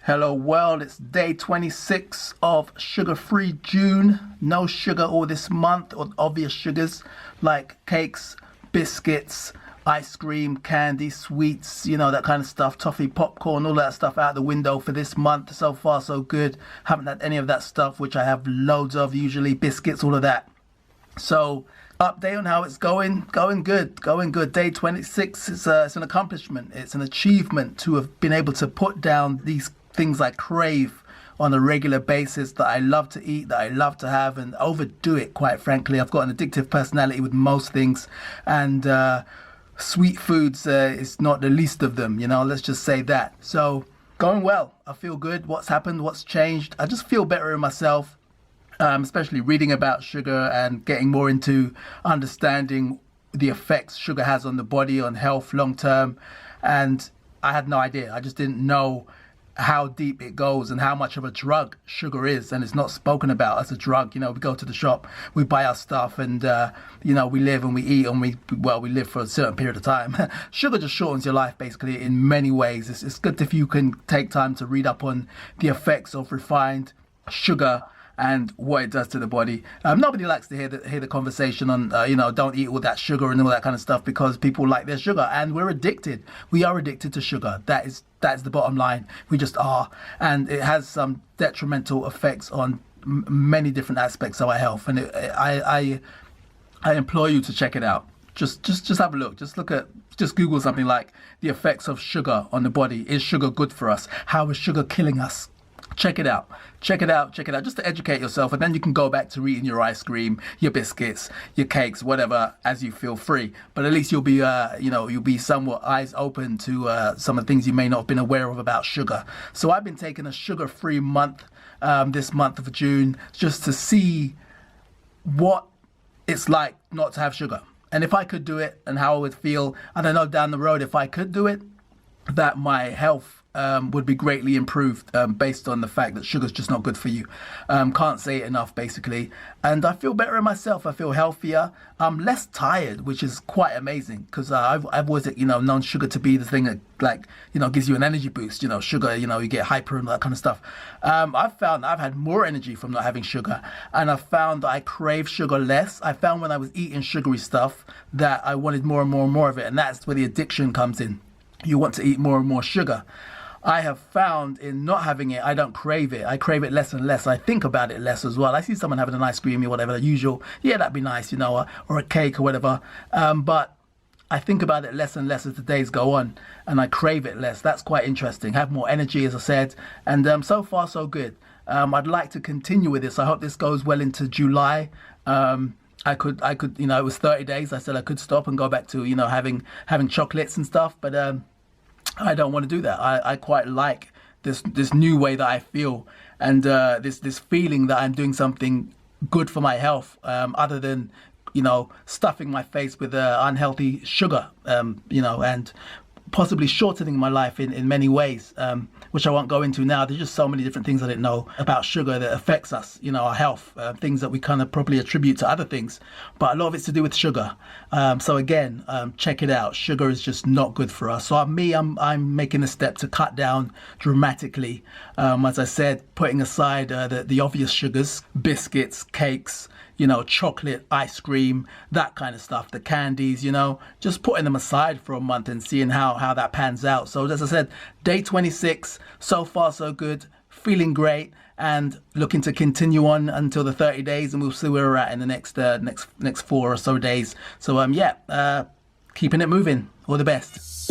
Hello world, it's day 26 of sugar-free June. No sugar all this month, or obvious sugars like cakes, biscuits, ice cream, candy, sweets, you know, that kind of stuff, toffee, popcorn, all that stuff out the window for this month. So far so good. Haven't had any of that stuff, which I have loads of usually, biscuits, all of that. So update on how it's going good. Day 26 is it's an accomplishment, it's an achievement to have been able to put down these things I crave on a regular basis, that I love to eat, that I love to have, and overdo it, quite frankly. I've got an addictive personality with most things, and sweet foods is not the least of them, you know, let's just say that. So going well, I feel good. What's happened, what's changed? I just feel better in myself, especially reading about sugar and getting more into understanding the effects sugar has on the body, on health long term. And I had no idea. I just didn't know how deep it goes and how much of a drug sugar is, and it's not spoken about as a drug. You know, we go to the shop, we buy our stuff, and you know, we live and we eat, and we live for a certain period of time. Sugar just shortens your life basically in many ways. It's good if you can take time to read up on the effects of refined sugar and what it does to the body. Nobody likes to hear the conversation on, you know, don't eat all that sugar and all that kind of stuff, because people like their sugar, and we're addicted. We are addicted to sugar. That's the bottom line. We just are. And it has some detrimental effects on many different aspects of our health. And I implore you to check it out. Just have a look. Just Google something like the effects of sugar on the body. Is sugar good for us? How is sugar killing us? Check it out, just to educate yourself, and then you can go back to eating your ice cream, your biscuits, your cakes, whatever, as you feel free. But at least you'll be, you'll be somewhat eyes open to some of the things you may not have been aware of about sugar. So I've been taking a sugar-free month, this month of June, just to see what it's like not to have sugar. And if I could do it, and how I would feel, I don't know, down the road, if I could do it, that my health would be greatly improved, based on the fact that sugar's just not good for you. Can't say it enough, basically. And I feel better in myself. I feel healthier. I'm less tired, which is quite amazing, because I've always, you know, known sugar to be the thing that, like, you know, gives you an energy boost. You know, sugar, you know, you get hyper and that kind of stuff. I've found I've had more energy from not having sugar, and I've found that I crave sugar less. I found when I was eating sugary stuff that I wanted more and more and more of it, and that's where the addiction comes in. You want to eat more and more sugar. I have found in not having it, I don't crave it. I crave it less and less. I think about it less as well. I see someone having an ice cream or whatever, the usual, yeah, that'd be nice, you know, or a cake or whatever. But I think about it less and less as the days go on, and I crave it less. That's quite interesting. Have more energy, as I said, and so far so good. I'd like to continue with this. I hope this goes well into July. I could, you know, it was 30 days. I said I could stop and go back to, you know, having chocolates and stuff, but I don't want to do that. I quite like this new way that I feel, and this feeling that I'm doing something good for my health, other than, you know, stuffing my face with unhealthy sugar, you know, and possibly shortening my life in many ways, which I won't go into now. There's just so many different things I didn't know about sugar that affects us, you know, our health, things that we kind of probably attribute to other things, but a lot of it's to do with sugar. So again, check it out. Sugar is just not good for us. So I'm making a step to cut down dramatically. As I said, putting aside the obvious sugars, biscuits, cakes, you know, chocolate, ice cream, that kind of stuff, the candies, you know, just putting them aside for a month and seeing how that pans out. So as I said, day 26, so far so good, feeling great, and looking to continue on until the 30 days, and we'll see where we're at in the next 4 or so days. So keeping it moving. All the best.